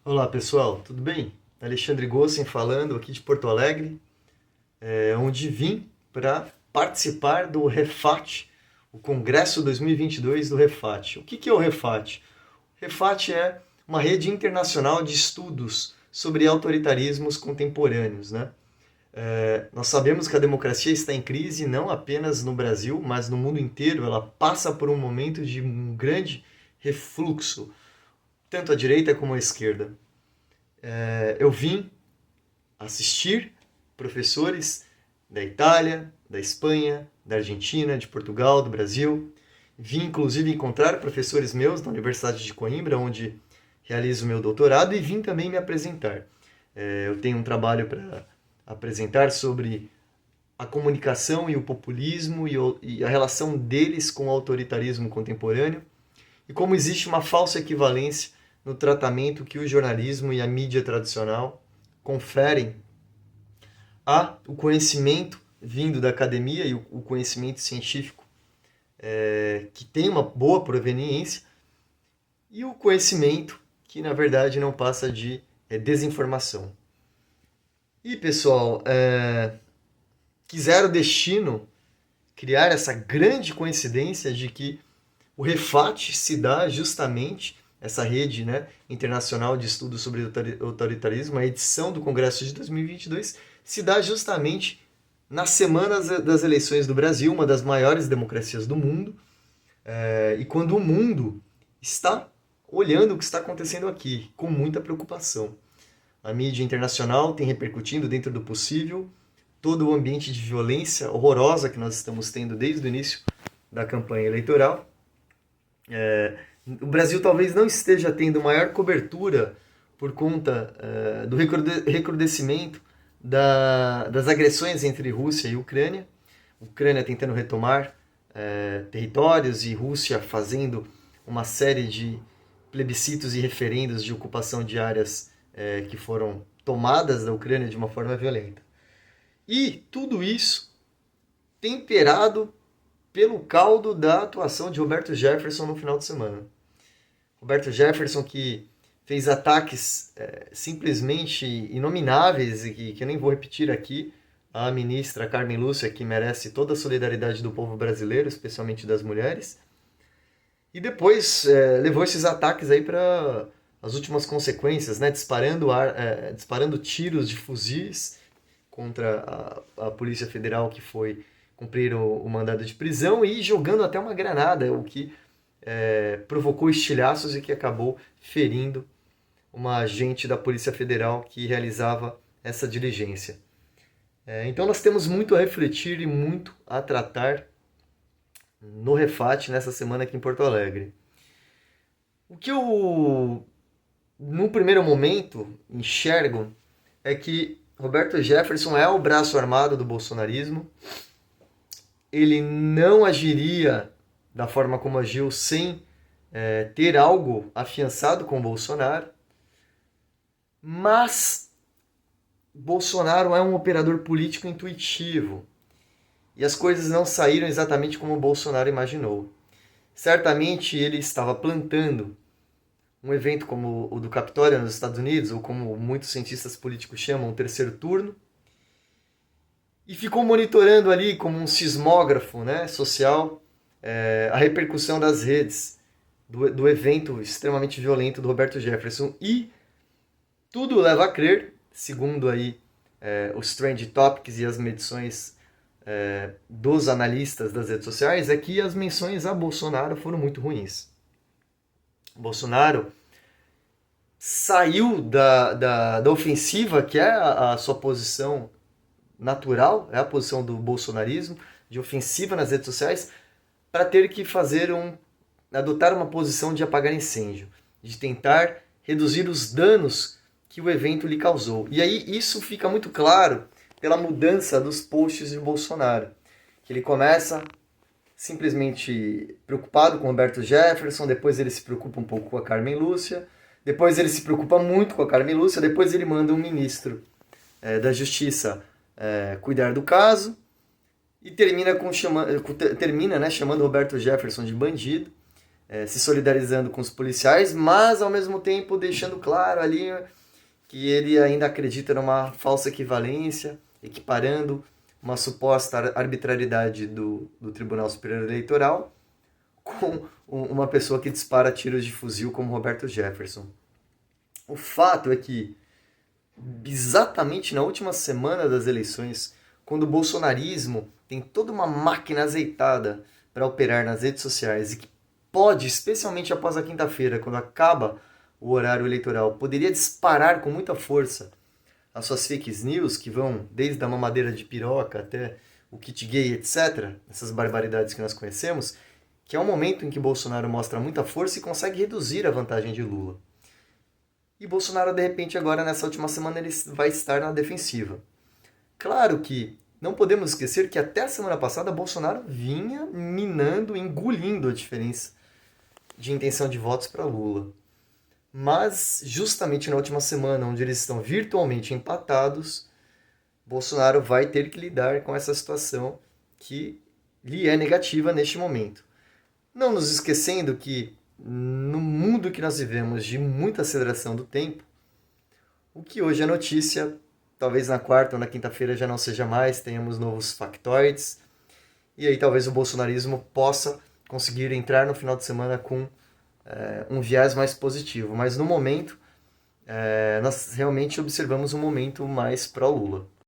Olá pessoal, tudo bem? Alexandre Gossen falando aqui de Porto Alegre, onde vim para participar do Refat, o Congresso 2022 do Refat. O que é o Refat? O Refat é uma rede internacional de estudos sobre autoritarismos contemporâneos, né? Nós sabemos que a democracia está em crise não apenas no Brasil, mas no mundo inteiro. Ela passa por um momento de um grande refluxo, tanto à direita como à esquerda. Eu vim assistir professores da Itália, da Espanha, da Argentina, de Portugal, do Brasil. Vim inclusive encontrar professores meus da Universidade de Coimbra, onde realizo meu doutorado, e vim também me apresentar. Eu tenho um trabalho para apresentar sobre a comunicação e o populismo e a relação deles com o autoritarismo contemporâneo e como existe uma falsa equivalência no tratamento que o jornalismo e a mídia tradicional conferem o conhecimento vindo da academia e o conhecimento científico que tem uma boa proveniência e o conhecimento que na verdade não passa de desinformação. E pessoal, quiseram o destino criar essa grande coincidência de que o Refat se dá justamente, essa rede, né, internacional de estudos sobre autoritarismo, a edição do Congresso de 2022, se dá justamente na semana das eleições do Brasil, uma das maiores democracias do mundo, e quando o mundo está olhando o que está acontecendo aqui, com muita preocupação. A mídia internacional tem repercutindo dentro do possível todo o ambiente de violência horrorosa que nós estamos tendo desde o início da campanha eleitoral. O Brasil talvez não esteja tendo maior cobertura por conta do recrudescimento das agressões entre Rússia e Ucrânia. Ucrânia tentando retomar territórios e Rússia fazendo uma série de plebiscitos e referendos de ocupação de áreas que foram tomadas da Ucrânia de uma forma violenta. E tudo isso temperado pelo caldo da atuação de Roberto Jefferson no final de semana. Roberto Jefferson, que fez ataques simplesmente inomináveis e que eu nem vou repetir aqui, a ministra Carmen Lúcia, que merece toda a solidariedade do povo brasileiro, especialmente das mulheres, e depois levou esses ataques aí para as últimas consequências, né? Disparando tiros de fuzis contra a Polícia Federal que foi cumprir o mandado de prisão e jogando até uma granada, o que provocou estilhaços e que acabou ferindo uma agente da Polícia Federal que realizava essa diligência. Então nós temos muito a refletir e muito a tratar no Refat nessa semana aqui em Porto Alegre. O que eu, no primeiro momento, enxergo é que Roberto Jefferson é o braço armado do bolsonarismo. Ele não agiria da forma como agiu sem ter algo afiançado com o Bolsonaro. Mas Bolsonaro é um operador político intuitivo. E as coisas não saíram exatamente como o Bolsonaro imaginou. Certamente ele estava plantando um evento como o do Capitólio nos Estados Unidos, ou como muitos cientistas políticos chamam, o terceiro turno, e ficou monitorando ali como um sismógrafo, né, social a repercussão das redes do evento extremamente violento do Roberto Jefferson. E tudo leva a crer, segundo aí os Trend Topics e as medições dos analistas das redes sociais, é que as menções a Bolsonaro foram muito ruins. Bolsonaro saiu da ofensiva, que é a sua posição natural, é a posição do bolsonarismo, de ofensiva nas redes sociais, para ter que adotar uma posição de apagar incêndio, de tentar reduzir os danos que o evento lhe causou. E aí isso fica muito claro pela mudança dos posts de Bolsonaro, que ele começa simplesmente preocupado com Roberto Jefferson, depois ele se preocupa um pouco com a Carmen Lúcia, depois ele se preocupa muito com a Carmen Lúcia, depois ele manda um ministro da Justiça cuidar do caso, e termina chamando Roberto Jefferson de bandido, se solidarizando com os policiais, mas ao mesmo tempo deixando claro ali que ele ainda acredita numa falsa equivalência, equiparando uma suposta arbitrariedade do Tribunal Superior Eleitoral com uma pessoa que dispara tiros de fuzil como Roberto Jefferson. O fato é que, exatamente na última semana das eleições, quando o bolsonarismo tem toda uma máquina azeitada para operar nas redes sociais e que pode, especialmente após a quinta-feira, quando acaba o horário eleitoral, poderia disparar com muita força as suas fake news, que vão desde a mamadeira de piroca até o kit gay, etc., essas barbaridades que nós conhecemos, que é um momento em que Bolsonaro mostra muita força e consegue reduzir a vantagem de Lula. E Bolsonaro, de repente, agora, nessa última semana, ele vai estar na defensiva. Claro que não podemos esquecer que até a semana passada Bolsonaro vinha minando, engolindo a diferença de intenção de votos para Lula. Mas, justamente na última semana, onde eles estão virtualmente empatados, Bolsonaro vai ter que lidar com essa situação que lhe é negativa neste momento. Não nos esquecendo que, no mundo que nós vivemos de muita aceleração do tempo, o que hoje é notícia, talvez na quarta ou na quinta-feira já não seja mais, tenhamos novos factoides, e aí talvez o bolsonarismo possa conseguir entrar no final de semana com um viés mais positivo. Mas no momento, nós realmente observamos um momento mais pró-Lula.